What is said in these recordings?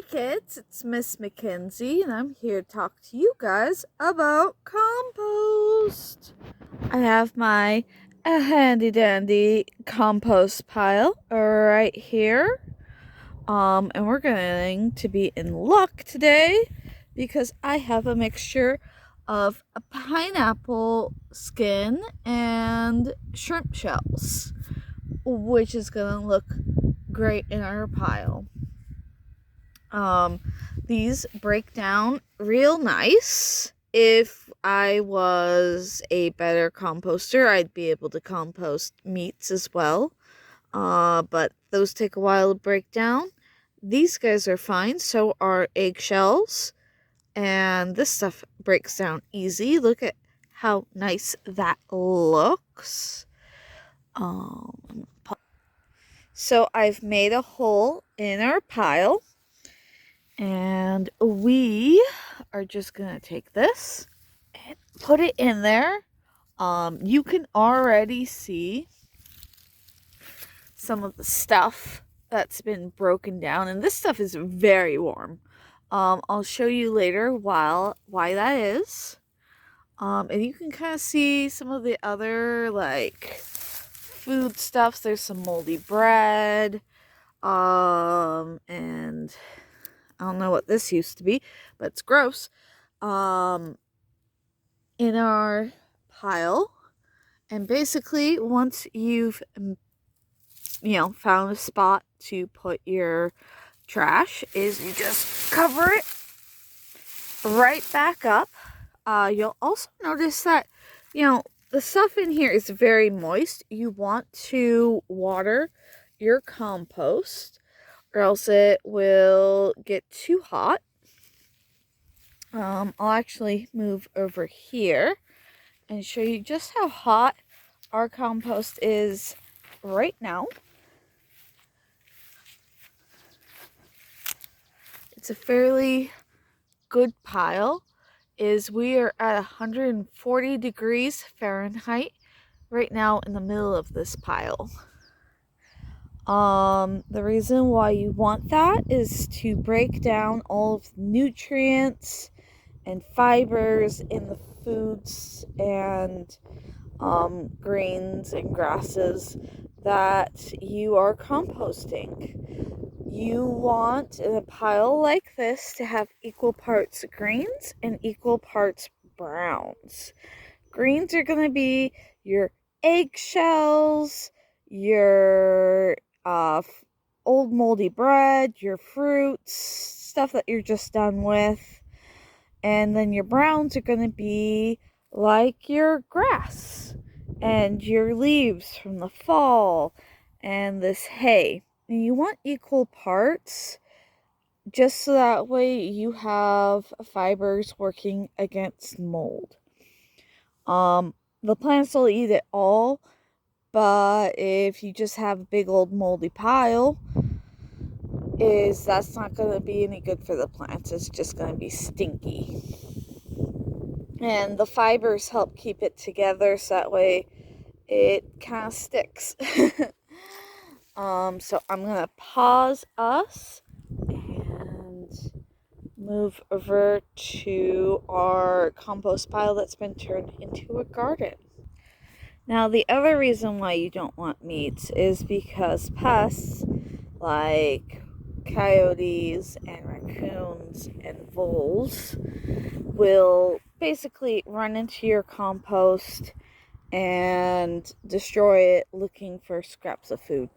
kids, it's Miss Mackenzie, and I'm here to talk to you guys about compost. I have my handy dandy compost pile right here. And we're going to be in luck today because I have a mixture of a pineapple skin and shrimp shells, which is gonna look great in our pile. These break down real nice. If I was a better composter, I'd be able to compost meats as well. But those take a while to break down. These guys are fine, so are eggshells. And this stuff breaks down easy. Look at how nice that looks. So I've made a hole in our pile. And we are just going to take this and put it in there. You can already see some of the stuff that's been broken down. And this stuff is very warm. I'll show you later why that is. And you can kind of see some of the other like food stuffs. There's some moldy bread. And I don't know what this used to be, but it's gross. In our pile. And basically, once you've, found a spot to put your trash, is you just cover it right back up. You'll also notice that, the stuff in here is very moist. You want to water your compost, or else it will get too hot. I'll actually move over here and show you just how hot our compost is right now. It's a fairly good pile. We are at 140 degrees Fahrenheit right now in the middle of this pile. The reason why you want that is to break down all of the nutrients and fibers in the foods and grains and grasses that you are composting. You want in a pile like this to have equal parts greens and equal parts browns. Greens are going to be your eggshells, your old moldy bread, your fruits, stuff that you're just done with. And then your browns are going to be like your grass and your leaves from the fall and this hay. And you want equal parts just so that way you have fibers working against mold. The plants will eat it all, but if you just have a big old moldy pile, that's not going to be any good for the plants. It's just going to be stinky. And the fibers help keep it together so that way it kind of sticks. So I'm going to pause us and move over to our compost pile that's been turned into a garden. Now, the other reason why you don't want meats is because pests like coyotes and raccoons and voles will basically run into your compost and destroy it looking for scraps of food.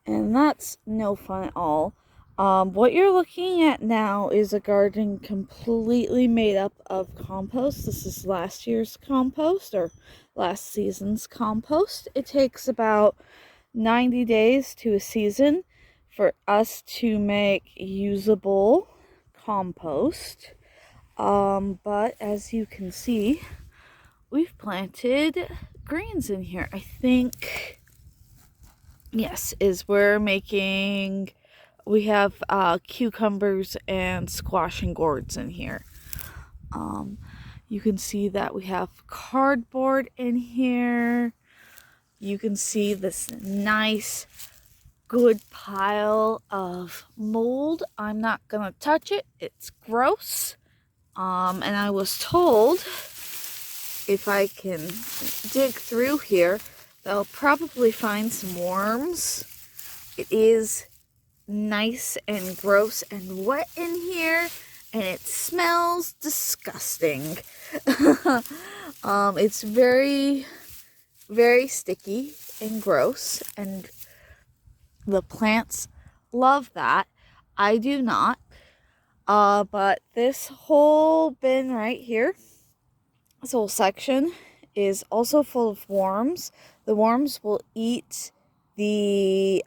And that's no fun at all. What you're looking at now is a garden completely made up of compost. This is last year's compost or last season's compost. It takes about 90 days to a season for us to make usable compost. But as you can see, we've planted greens in here. I think, yes, we have cucumbers and squash and gourds in here. You can see that we have cardboard in here. You can see this nice good pile of mold. I'm not gonna touch it. It's gross. And I was told if I can dig through here, I'll probably find some worms. It is nice and gross and wet in here, and it smells disgusting. It's very, very sticky and gross, and the plants love that. I do not. But this whole bin right here, this whole section, is also full of worms. The worms will eat the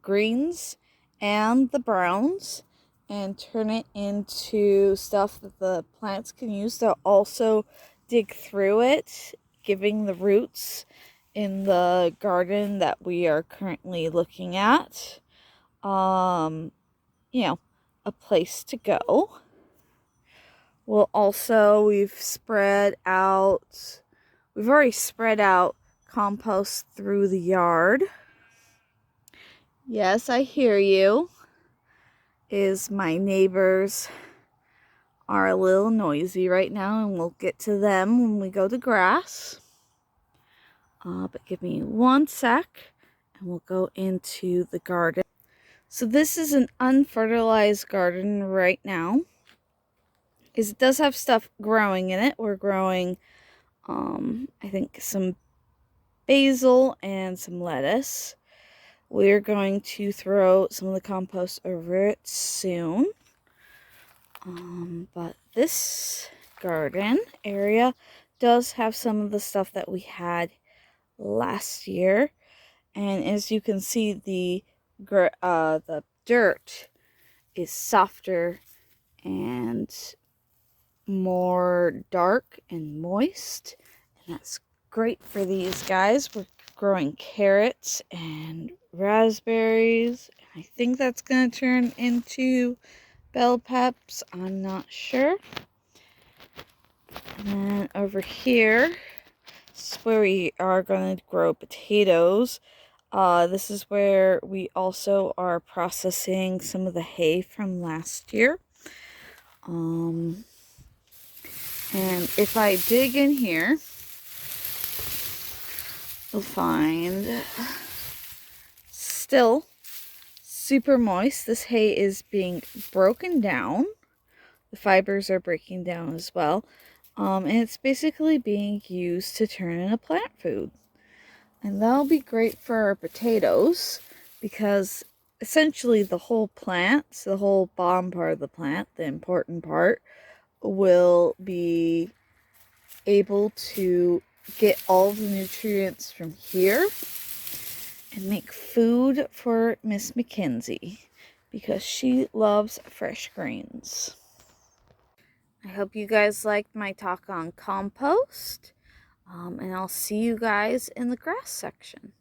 greens and the browns and turn it into stuff that the plants can use. They'll also dig through it, giving the roots in the garden that we are currently looking at, you know, a place to go. We've already spread out compost through the yard. Yes, I hear you. My neighbors are a little noisy right now, and we'll get to them when we go to grass. But give me one sec, and we'll go into the garden. So this is an unfertilized garden right now. It does have stuff growing in it. We're growing, I think, some basil and some lettuce. We're going to throw some of the compost over it soon. But this garden area does have some of the stuff that we had last year. And as you can see, the dirt is softer and more dark and moist, and that's great for these guys. We're growing carrots and raspberries. I think that's going to turn into bell peps. I'm not sure. And then over here, this is where we are going to grow potatoes. This is where we also are processing some of the hay from last year. And if I dig in here, you'll find still super moist. This hay is being broken down. The fibers are breaking down as well. And it's basically being used to turn into plant food. And that'll be great for our potatoes, because essentially the whole plant, so the whole bottom part of the plant, the important part, will be able to get all the nutrients from here and make food for Miss Mackenzie, because she loves fresh greens. I hope you guys liked my talk on compost, and I'll see you guys in the grass section.